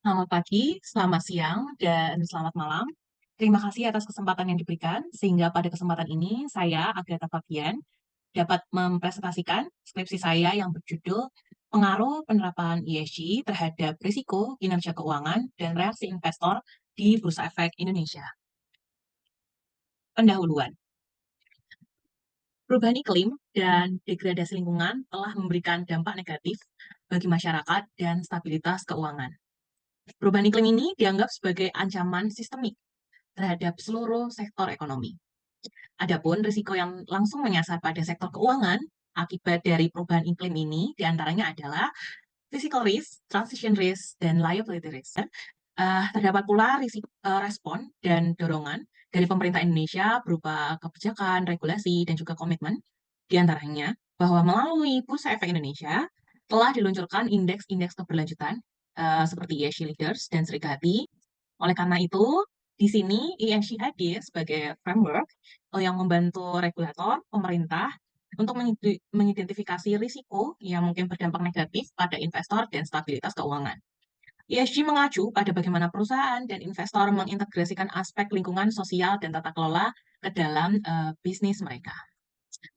Selamat pagi, selamat siang, dan selamat malam. Terima kasih atas kesempatan yang diberikan, sehingga pada kesempatan ini saya, Agatha Fabian, dapat mempresentasikan skripsi saya yang berjudul Pengaruh Penerapan ESG terhadap Risiko Kinerja Keuangan dan Reaksi Investor di Bursa Efek Indonesia. Pendahuluan. Perubahan iklim dan degradasi lingkungan telah memberikan dampak negatif bagi masyarakat dan stabilitas keuangan. Perubahan iklim ini dianggap sebagai ancaman sistemik terhadap seluruh sektor ekonomi. Adapun risiko yang langsung menyasar pada sektor keuangan akibat dari perubahan iklim ini diantaranya adalah physical risk, transition risk, dan liability risk. Terdapat pula respon dan dorongan dari pemerintah Indonesia berupa kebijakan, regulasi, dan juga komitmen. Diantaranya bahwa melalui Bursa Efek Indonesia telah diluncurkan indeks-indeks keberlanjutan seperti ESG Leaders dan Serikati. Oleh karena itu, di sini ESG hadir sebagai framework yang membantu regulator, pemerintah, untuk mengidentifikasi risiko yang mungkin berdampak negatif pada investor dan stabilitas keuangan. ESG mengacu pada bagaimana perusahaan dan investor mengintegrasikan aspek lingkungan sosial dan tata kelola ke dalam bisnis mereka.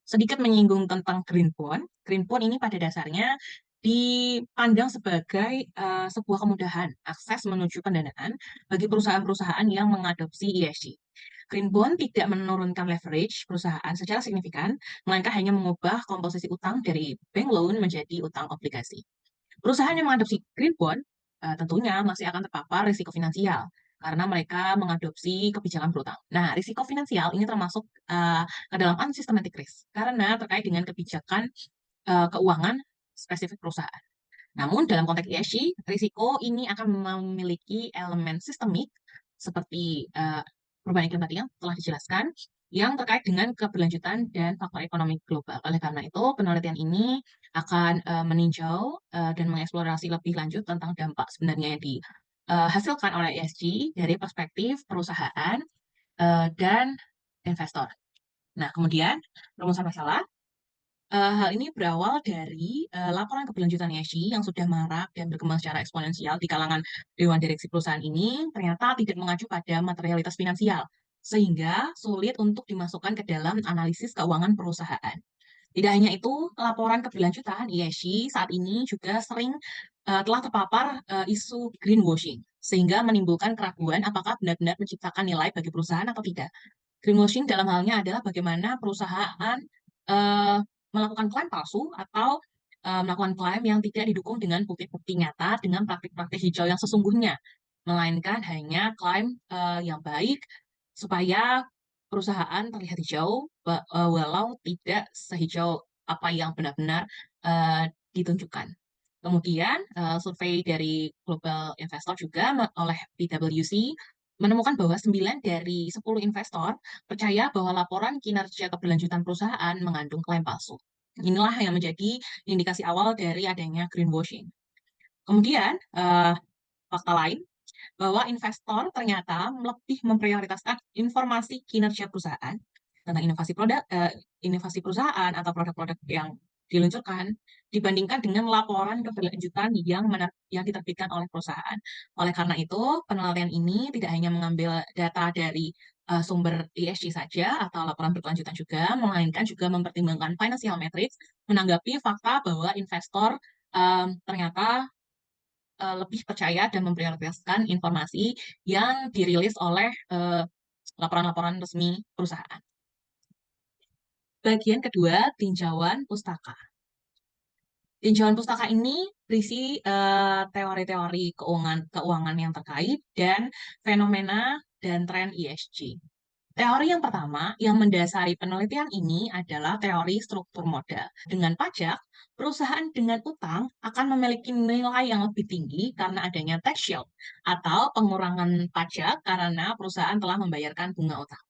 Sedikit menyinggung tentang green bond. Green bond ini pada dasarnya dipandang sebagai sebuah kemudahan akses menuju pendanaan bagi perusahaan-perusahaan yang mengadopsi ESG. Green bond tidak menurunkan leverage perusahaan secara signifikan, melainkan hanya mengubah komposisi utang dari bank loan menjadi utang obligasi. Perusahaan yang mengadopsi green bond tentunya masih akan terpapar risiko finansial karena mereka mengadopsi kebijakan berutang. Nah, risiko finansial ini termasuk ke dalam unsystematic risk karena terkait dengan kebijakan keuangan spesifik perusahaan. Namun dalam konteks ESG, risiko ini akan memiliki elemen sistemik seperti perubahan iklim tadi yang telah dijelaskan, yang terkait dengan keberlanjutan dan faktor ekonomi global. Oleh karena itu, penelitian ini akan meninjau dan mengeksplorasi lebih lanjut tentang dampak sebenarnya yang dihasilkan oleh ESG dari perspektif perusahaan dan investor. Nah, kemudian rumusan masalah. Hal ini berawal dari laporan keberlanjutan ESG yang sudah marak dan berkembang secara eksponensial di kalangan dewan direksi perusahaan ini ternyata tidak mengacu pada materialitas finansial, sehingga sulit untuk dimasukkan ke dalam analisis keuangan perusahaan. Tidak hanya itu, laporan keberlanjutan ESG saat ini juga sering telah terpapar isu greenwashing, sehingga menimbulkan keraguan apakah benar-benar menciptakan nilai bagi perusahaan atau tidak. Greenwashing dalam halnya adalah bagaimana perusahaan eh, melakukan klaim palsu atau melakukan klaim yang tidak didukung dengan bukti-bukti nyata dengan praktik-praktik hijau yang sesungguhnya, melainkan hanya klaim yang baik supaya perusahaan terlihat hijau, walau tidak sehijau apa yang benar-benar ditunjukkan. Kemudian, survei dari Global Investor juga oleh PwC menemukan bahwa 9 dari 10 investor percaya bahwa laporan kinerja keberlanjutan perusahaan mengandung klaim palsu. Inilah yang menjadi indikasi awal dari adanya greenwashing. Kemudian, fakta lain bahwa investor ternyata lebih memprioritaskan informasi kinerja perusahaan tentang inovasi perusahaan atau produk-produk yang diluncurkan dibandingkan dengan laporan keberlanjutan yang diterbitkan oleh perusahaan. Oleh karena itu, penelitian ini tidak hanya mengambil data dari sumber ESG saja atau laporan berkelanjutan juga, melainkan juga mempertimbangkan financial metrics menanggapi fakta bahwa investor ternyata lebih percaya dan memprioritaskan informasi yang dirilis oleh laporan-laporan resmi perusahaan. Bagian kedua, tinjauan pustaka. Tinjauan pustaka ini berisi teori-teori keuangan yang terkait dan fenomena dan tren ESG. Teori yang pertama yang mendasari penelitian ini adalah teori struktur modal. Dengan pajak, perusahaan dengan utang akan memiliki nilai yang lebih tinggi karena adanya tax shield atau pengurangan pajak karena perusahaan telah membayarkan bunga utang.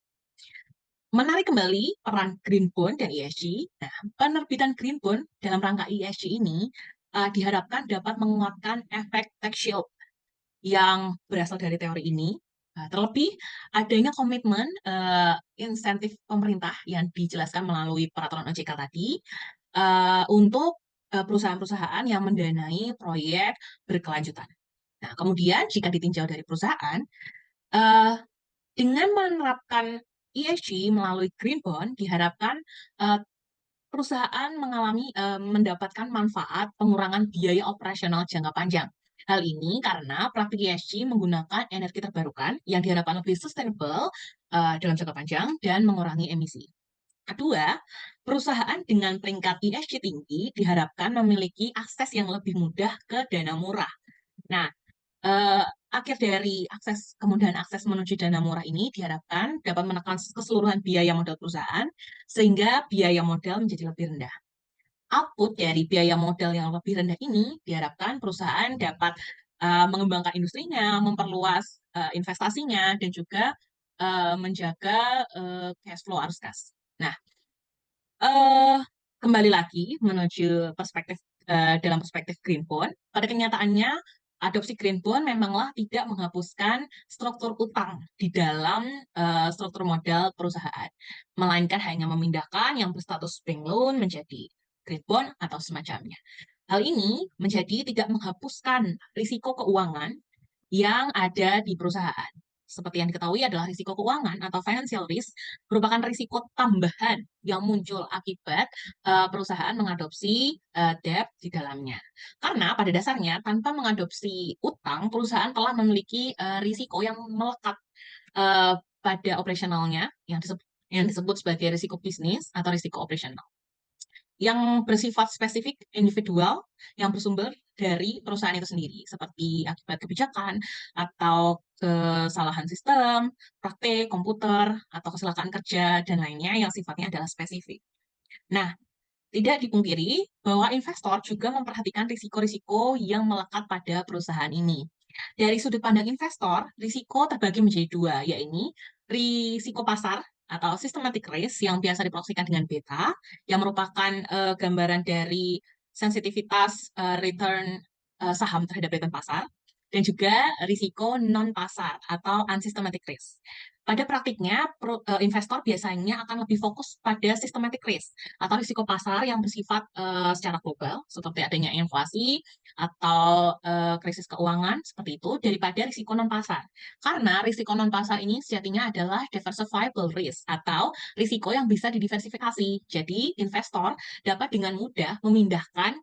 Menarik kembali peran Green Bond dan ESG. Nah, penerbitan Green Bond dalam rangka ESG ini diharapkan dapat menguatkan efek tax shield yang berasal dari teori ini. Terlebih, adanya komitmen insentif pemerintah yang dijelaskan melalui peraturan OJK tadi untuk perusahaan-perusahaan yang mendanai proyek berkelanjutan. Nah, kemudian jika ditinjau dari perusahaan, eh, dengan menerapkan ESG melalui Green Bond, diharapkan eh, perusahaan mendapatkan manfaat pengurangan biaya operasional jangka panjang. Hal ini karena praktik ESG menggunakan energi terbarukan yang diharapkan lebih sustainable dalam jangka panjang dan mengurangi emisi. Kedua, perusahaan dengan peringkat ESG tinggi diharapkan memiliki akses yang lebih mudah ke dana murah. Nah, eh, akhir dari kemudahan akses menuju dana murah ini diharapkan dapat menekan keseluruhan biaya modal perusahaan sehingga biaya modal menjadi lebih rendah. Output dari biaya modal yang lebih rendah ini diharapkan perusahaan dapat mengembangkan industrinya, memperluas investasinya, dan juga menjaga cash flow arus kas. Nah, eh kembali lagi menuju dalam perspektif Green Bond, pada kenyataannya adopsi Green Bond memanglah tidak menghapuskan struktur utang di dalam struktur modal perusahaan, melainkan hanya memindahkan yang berstatus bank loan menjadi Green Bond atau semacamnya. Hal ini menjadi tidak menghapuskan risiko keuangan yang ada di perusahaan. Seperti yang diketahui adalah risiko keuangan atau financial risk merupakan risiko tambahan yang muncul akibat perusahaan mengadopsi debt di dalamnya. Karena pada dasarnya tanpa mengadopsi utang, perusahaan telah memiliki risiko yang melekat pada operasionalnya yang disebut sebagai risiko bisnis atau risiko operasional yang bersifat spesifik individual yang bersumber dari perusahaan itu sendiri, seperti akibat kebijakan atau kesalahan sistem, praktek komputer, atau kecelakaan kerja, dan lainnya yang sifatnya adalah spesifik. Nah, tidak dipungkiri bahwa investor juga memperhatikan risiko-risiko yang melekat pada perusahaan ini. Dari sudut pandang investor, risiko terbagi menjadi dua, yaitu risiko pasar atau systematic risk yang biasa diproyeksikan dengan beta, yang merupakan gambaran dari sensitivitas return saham terhadap return pasar, dan juga risiko non-pasar atau unsystematic risk. Pada praktiknya, investor biasanya akan lebih fokus pada systematic risk atau risiko pasar yang bersifat secara global, seperti adanya inflasi atau krisis keuangan seperti itu, daripada risiko non pasar. Karena risiko non pasar ini sejatinya adalah diversifiable risk atau risiko yang bisa didiversifikasi. Jadi investor dapat dengan mudah memindahkan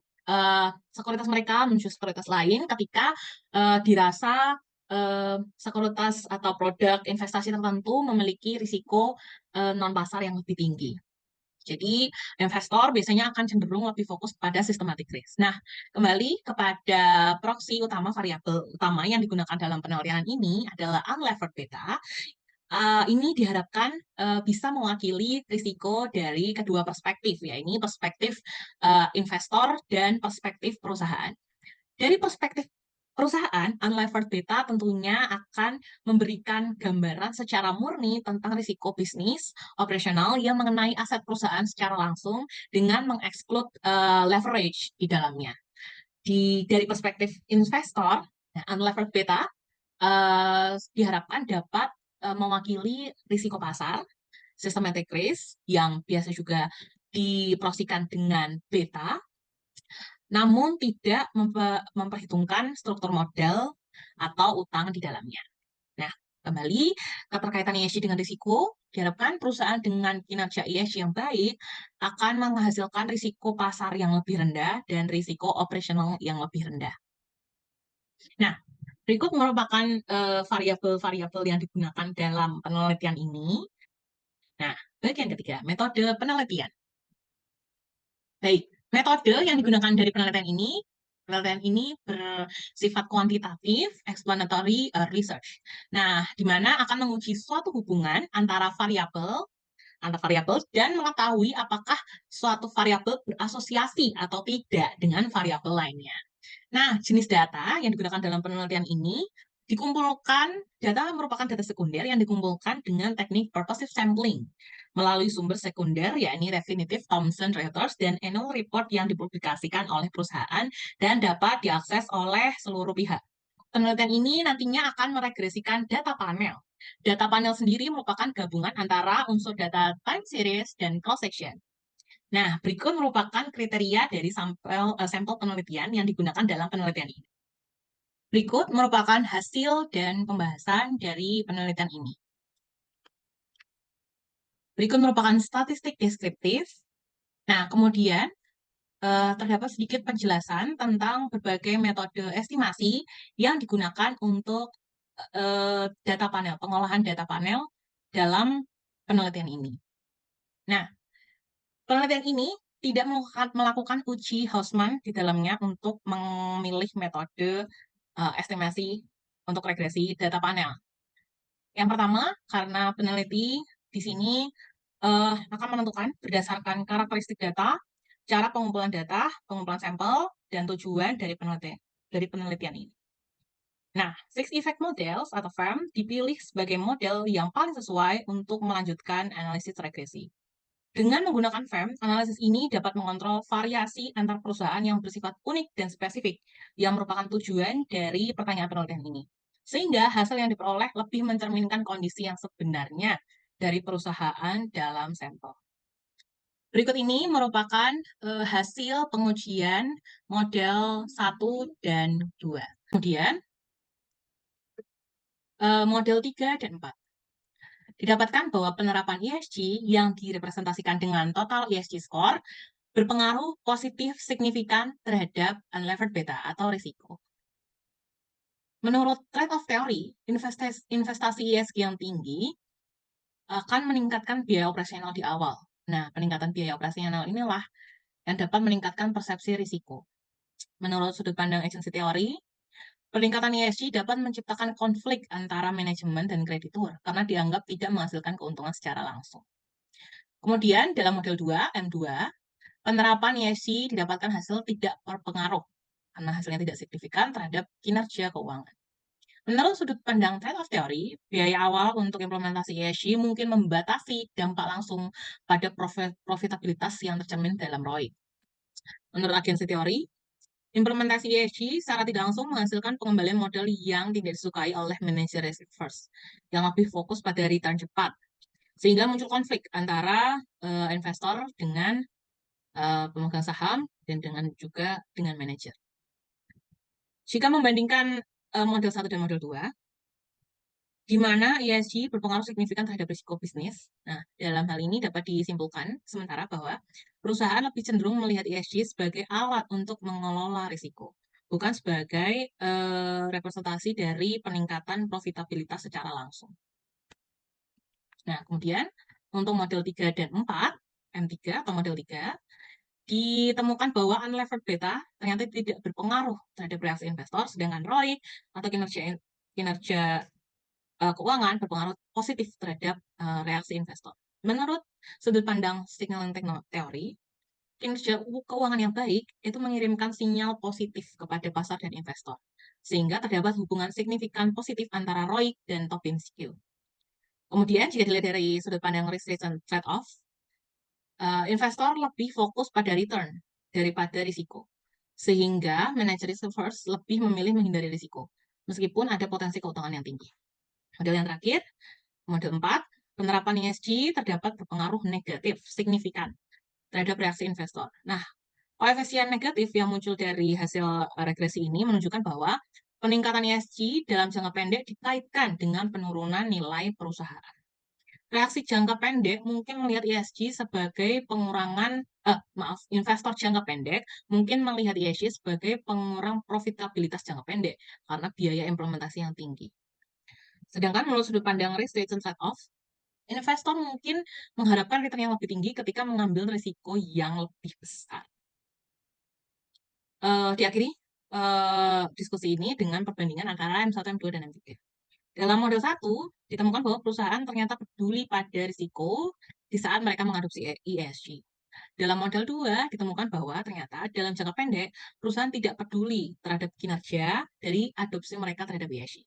sekuritas mereka menuju sekuritas lain ketika dirasa sekuritas atau produk investasi tertentu memiliki risiko non pasar yang lebih tinggi. Jadi, investor biasanya akan cenderung lebih fokus pada systematic risk. Nah, kembali kepada proksi utama, variabel utama yang digunakan dalam penelitian ini adalah unlevered beta. Ini diharapkan bisa mewakili risiko dari kedua perspektif, yaitu perspektif investor dan perspektif perusahaan. Dari perspektif perusahaan, unlevered beta tentunya akan memberikan gambaran secara murni tentang risiko bisnis operasional yang mengenai aset perusahaan secara langsung dengan mengeksklud leverage di dalamnya. Dari perspektif investor, nah, unlevered beta diharapkan dapat mewakili risiko pasar, systematic risk yang biasa juga diproyeksikan dengan beta, namun tidak memperhitungkan struktur modal atau utang di dalamnya. Nah, kembali keterkaitan ESG dengan risiko, diharapkan perusahaan dengan kinerja ESG yang baik akan menghasilkan risiko pasar yang lebih rendah dan risiko operasional yang lebih rendah. Nah, berikut merupakan variabel-variabel yang digunakan dalam penelitian ini. Nah, bagian ketiga, metode penelitian. Baik, metode yang digunakan dari penelitian ini bersifat kuantitatif, explanatory research. Nah, di mana akan menguji suatu hubungan antara variabel dan mengetahui apakah suatu variabel berasosiasi atau tidak dengan variabel lainnya. Nah, jenis data yang digunakan dalam penelitian ini data merupakan data sekunder yang dikumpulkan dengan teknik purposive sampling melalui sumber sekunder, yakni Refinitiv, Thomson Reuters, dan annual report yang dipublikasikan oleh perusahaan dan dapat diakses oleh seluruh pihak. Penelitian ini nantinya akan meregresikan data panel. Data panel sendiri merupakan gabungan antara unsur data time series dan cross section. Nah, berikut merupakan kriteria dari sampel penelitian yang digunakan dalam penelitian ini. Berikut merupakan hasil dan pembahasan dari penelitian ini. Berikut merupakan statistik deskriptif. Nah, kemudian terdapat sedikit penjelasan tentang berbagai metode estimasi yang digunakan untuk data panel, pengolahan data panel dalam penelitian ini. Nah, penelitian ini tidak melakukan uji Hausman di dalamnya untuk memilih metode estimasi untuk regresi data panel. Yang pertama, karena peneliti di sini akan menentukan berdasarkan karakteristik data, cara pengumpulan sampel, dan tujuan dari penelitian ini. Nah, Six Effect Models atau FEM dipilih sebagai model yang paling sesuai untuk melanjutkan analisis regresi. Dengan menggunakan FEM, analisis ini dapat mengontrol variasi antar perusahaan yang bersifat unik dan spesifik, yang merupakan tujuan dari pertanyaan penelitian ini. Sehingga hasil yang diperoleh lebih mencerminkan kondisi yang sebenarnya dari perusahaan dalam sampel. Berikut ini merupakan hasil pengujian model 1 dan 2. Kemudian, model 3 dan 4. Didapatkan bahwa penerapan ESG yang direpresentasikan dengan total ESG score berpengaruh positif signifikan terhadap unlevered beta atau risiko. Menurut trade-off teori, investasi ESG yang tinggi akan meningkatkan biaya operasional di awal. Nah, peningkatan biaya operasional inilah yang dapat meningkatkan persepsi risiko. Menurut sudut pandang agency teori, peningkatan ESG dapat menciptakan konflik antara manajemen dan kreditur karena dianggap tidak menghasilkan keuntungan secara langsung. Kemudian, dalam model 2, M2, penerapan ESG didapatkan hasil tidak berpengaruh karena hasilnya tidak signifikan terhadap kinerja keuangan. Menurut sudut pandang trade-off teori, biaya awal untuk implementasi ESG mungkin membatasi dampak langsung pada profitabilitas yang tercermin dalam ROI. Menurut agensi teori, implementasi ESG secara tidak langsung menghasilkan pengembalian modal yang tidak disukai oleh manajer receivers, yang lebih fokus pada return cepat, sehingga muncul konflik antara investor dengan pemegang saham dan juga dengan manajer. Jika membandingkan model 1 dan model 2, di mana ESG berpengaruh signifikan terhadap risiko bisnis. Nah, dalam hal ini dapat disimpulkan sementara bahwa perusahaan lebih cenderung melihat ESG sebagai alat untuk mengelola risiko, bukan sebagai representasi dari peningkatan profitabilitas secara langsung. Nah, kemudian untuk model 3 dan 4, M3 atau model 3, ditemukan bahwa unlevered beta ternyata tidak berpengaruh terhadap reaksi investor, sedangkan ROI atau kinerja keuangan berpengaruh positif terhadap reaksi investor. Menurut sudut pandang signaling teori, kinerja keuangan yang baik itu mengirimkan sinyal positif kepada pasar dan investor, sehingga terdapat hubungan signifikan positif antara ROI dan Tobin skill. Kemudian, jika dilihat dari sudut pandang risk-return trade-off, investor lebih fokus pada return daripada risiko, sehingga manajer reserves lebih memilih menghindari risiko, meskipun ada potensi keuntungan yang tinggi. Model yang terakhir, model 4, penerapan ESG terdapat berpengaruh negatif signifikan terhadap reaksi investor. Nah, koefisien negatif yang muncul dari hasil regresi ini menunjukkan bahwa peningkatan ESG dalam jangka pendek dikaitkan dengan penurunan nilai perusahaan. Reaksi jangka pendek mungkin melihat ESG sebagai investor jangka pendek mungkin melihat ESG sebagai pengurang profitabilitas jangka pendek karena biaya implementasi yang tinggi. Sedangkan menurut sudut pandang risk-return trade-off, investor mungkin mengharapkan return yang lebih tinggi ketika mengambil risiko yang lebih besar. Diakhiri diskusi ini dengan perbandingan antara M1, M2, dan M3. Dalam model 1, ditemukan bahwa perusahaan ternyata peduli pada risiko di saat mereka mengadopsi ESG. Dalam model 2, ditemukan bahwa ternyata dalam jangka pendek, perusahaan tidak peduli terhadap kinerja dari adopsi mereka terhadap ESG.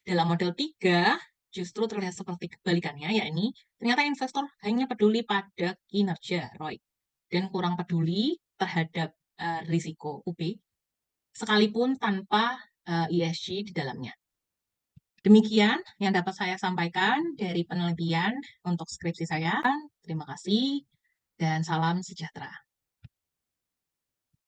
Dalam model 3, justru terlihat seperti kebalikannya, yakni ternyata investor hanya peduli pada kinerja ROI dan kurang peduli terhadap risiko UB, sekalipun tanpa ESG di dalamnya. Demikian yang dapat saya sampaikan dari penelitian untuk skripsi saya. Terima kasih dan salam sejahtera.